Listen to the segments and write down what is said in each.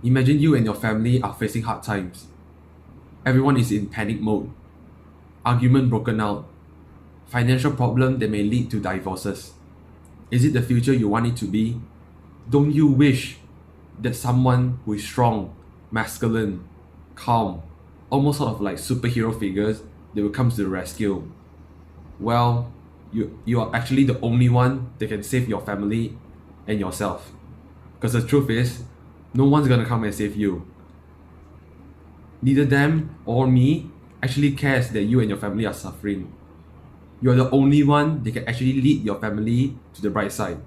Imagine you and your family are facing hard times. Everyone is in panic mode. Argument broken out. Financial problem that may lead to divorces. Is it the future you want it to be? Don't you wish that someone who is strong, masculine, calm, almost sort of like superhero figures, they will come to the rescue? Well, you are actually the only one that can save your family and yourself. Because the truth is, no one's gonna come and save you. Neither them or me actually cares that you and your family are suffering. You are the only one that can actually lead your family to the bright side.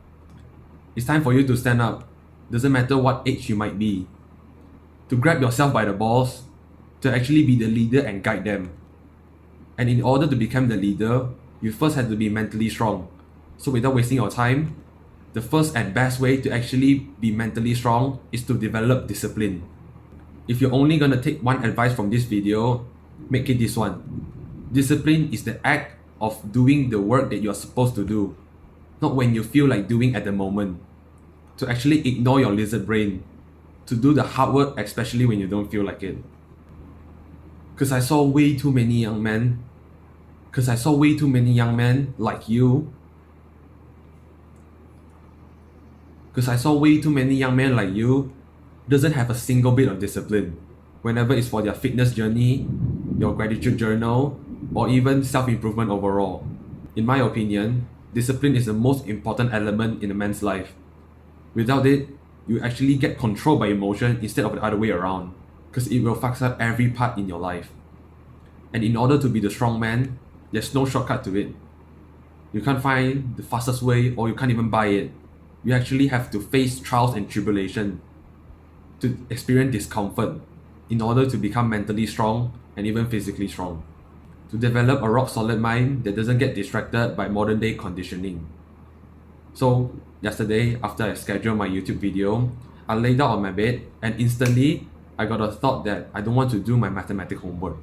It's time for you to stand up. Doesn't matter what age you might be. To grab yourself by the balls, to actually be the leader and guide them. And in order to become the leader, you first have to be mentally strong. So without wasting your time, the first and best way to actually be mentally strong is to develop discipline. If you're only gonna take one advice from this video, make it this one. Discipline is the act of doing the work that you're supposed to do, not when you feel like doing at the moment. To actually ignore your lizard brain, to do the hard work especially when you don't feel like it. Because I saw way too many young men like you. Because I saw way too many young men like you doesn't have a single bit of discipline. Whenever it's for their fitness journey, your gratitude journal, or even self-improvement overall. In my opinion, discipline is the most important element in a man's life. Without it, you actually get controlled by emotion instead of the other way around, because it will fuck up every part in your life. And in order to be the strong man, there's no shortcut to it. You can't find the fastest way, or you can't even buy it. You actually have to face trials and tribulation to experience discomfort in order to become mentally strong and even physically strong. To develop a rock solid mind that doesn't get distracted by modern day conditioning. So yesterday, after I scheduled my YouTube video, I laid out on my bed and instantly I got a thought that I don't want to do my mathematics homework.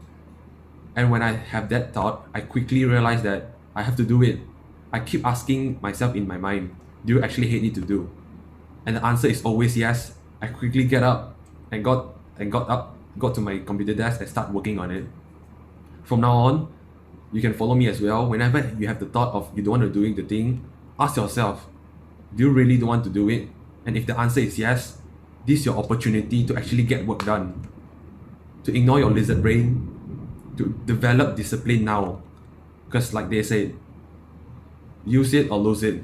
And when I have that thought, I quickly realized that I have to do it. I keep asking myself in my mind, do you actually hate it to do? And the answer is always yes. I quickly get up and got to my computer desk and start working on it. From now on, you can follow me as well. Whenever you have the thought of you don't want to do the thing, ask yourself, do you really don't want to do it? And if the answer is yes, this is your opportunity to actually get work done. To ignore your lizard brain, to develop discipline now. Because like they said, use it or lose it.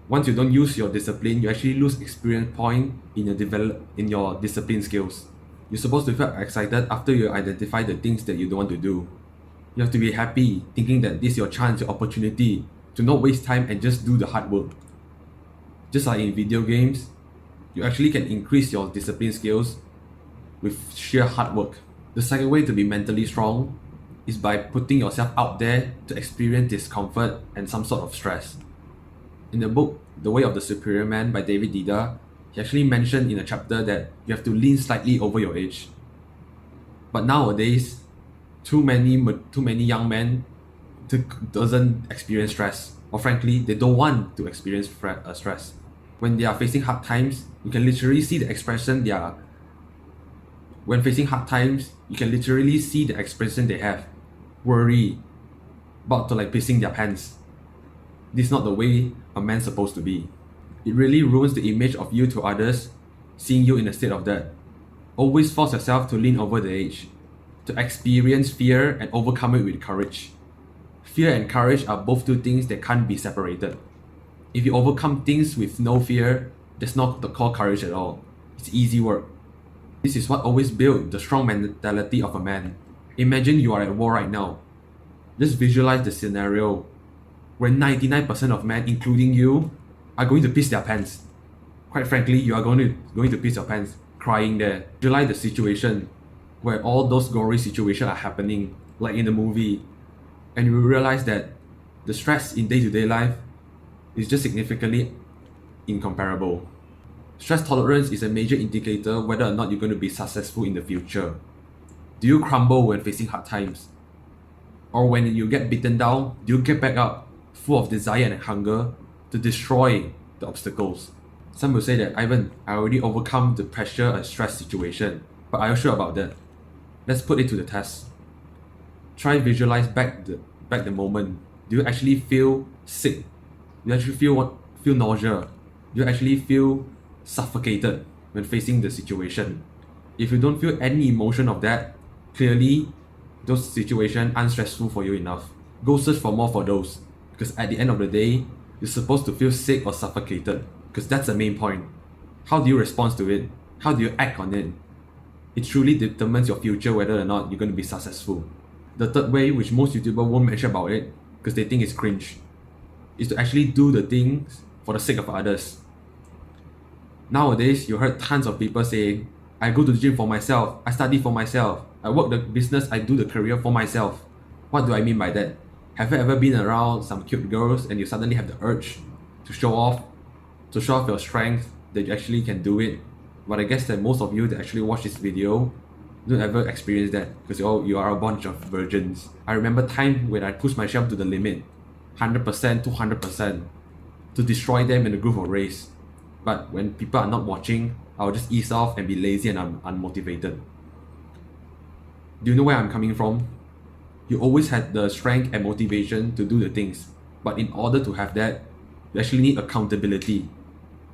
Once you don't use your discipline, you actually lose experience point in your discipline skills. You're supposed to feel excited after you identify the things that you don't want to do. You have to be happy, thinking that this is your chance, your opportunity to not waste time and just do the hard work. Just like in video games, you actually can increase your discipline skills with sheer hard work. The second way to be mentally strong is by putting yourself out there to experience discomfort and some sort of stress. In the book, The Way of the Superior Man by David Dida, he actually mentioned in a chapter that you have to lean slightly over your age. But nowadays, too many young men doesn't experience stress, or frankly, they don't want to experience stress. When they are facing hard times, you can literally see the expression they are. When facing hard times, you can literally see the expression they have. Worry, about to like pissing their pants. This is not the way a man's supposed to be. It really ruins the image of you to others, seeing you in a state of that. Always force yourself to lean over the edge, to experience fear and overcome it with courage. Fear and courage are both two things that can't be separated. If you overcome things with no fear, that's not called courage at all. It's easy work. This is what always builds the strong mentality of a man. Imagine you are at war right now. Just visualize the scenario where 99% of men, including you, are going to piss their pants. Quite frankly, you are going to piss your pants, crying there. Visualize the situation where all those gory situations are happening, like in the movie, and you will realize that the stress in day-to-day life is just significantly incomparable. Stress tolerance is a major indicator whether or not you're going to be successful in the future. Do you crumble when facing hard times? Or when you get beaten down, do you get back up, full of desire and hunger to destroy the obstacles? Some will say that, Ivan, I already overcome the pressure and stress situation, but are you sure about that? Let's put it to the test. Try visualize back the moment. Do you actually feel sick? Do you actually feel nausea? Do you actually feel suffocated when facing the situation? If you don't feel any emotion of that, clearly those situations aren't stressful for you enough. Go search for more for those, because at the end of the day, you're supposed to feel sick or suffocated, because that's the main point. How do you respond to it? How do you act on it? It truly determines your future whether or not you're going to be successful. The third way, which most YouTubers won't mention about it because they think it's cringe, is to actually do the things for the sake of others. Nowadays, you heard tons of people saying, I go to the gym for myself, I study for myself, I work the business, I do the career for myself. What do I mean by that? Have you ever been around some cute girls and you suddenly have the urge to show off your strength, that you actually can do it? But I guess that most of you that actually watch this video don't ever experience that because you are a bunch of virgins. I remember time when I pushed myself to the limit, 100%, 200%, to destroy them in a group of race. But when people are not watching, I'll just ease off and be lazy and unmotivated. Do you know where I'm coming from? You always had the strength and motivation to do the things, but in order to have that, you actually need accountability.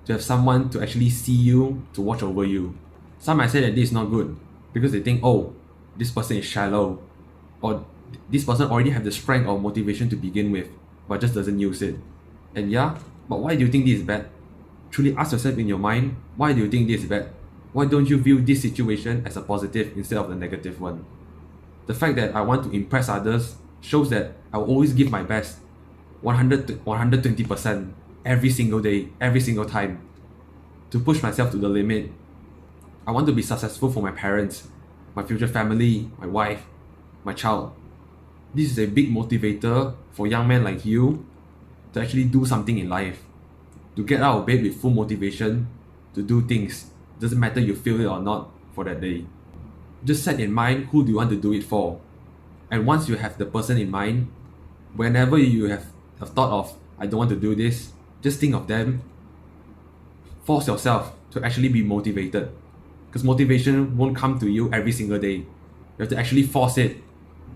To have someone to actually see you, to watch over you. Some might say that this is not good because they think, oh, this person is shallow, or this person already have the strength or motivation to begin with, but just doesn't use it. And yeah, but why do you think this is bad? Truly ask yourself in your mind, why do you think this is bad? Why don't you view this situation as a positive instead of the negative one? The fact that I want to impress others shows that I will always give my best, 100 to 120%, every single day, every single time, to push myself to the limit. I want to be successful for my parents, my future family, my wife, my child. This is a big motivator for young men like you to actually do something in life, to get out of bed with full motivation to do things. Doesn't matter you feel it or not for that day. Just set in mind who do you want to do it for. And once you have the person in mind, whenever you have thought of, I don't want to do this, just think of them. Force yourself to actually be motivated. Because motivation won't come to you every single day. You have to actually force it,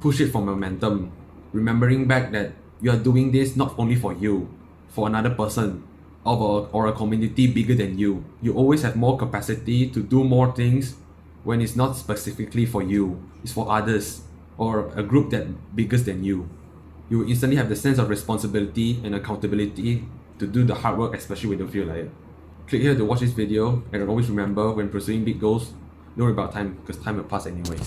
push it for momentum, remembering back that you are doing this not only for you, for another person, or a community bigger than you. You always have more capacity to do more things when it's not specifically for you, it's for others, or a group that bigger than you. You will instantly have the sense of responsibility and accountability to do the hard work, especially when you don't feel like it. Click here to watch this video, and always remember, when pursuing big goals, don't worry about time, because time will pass anyway.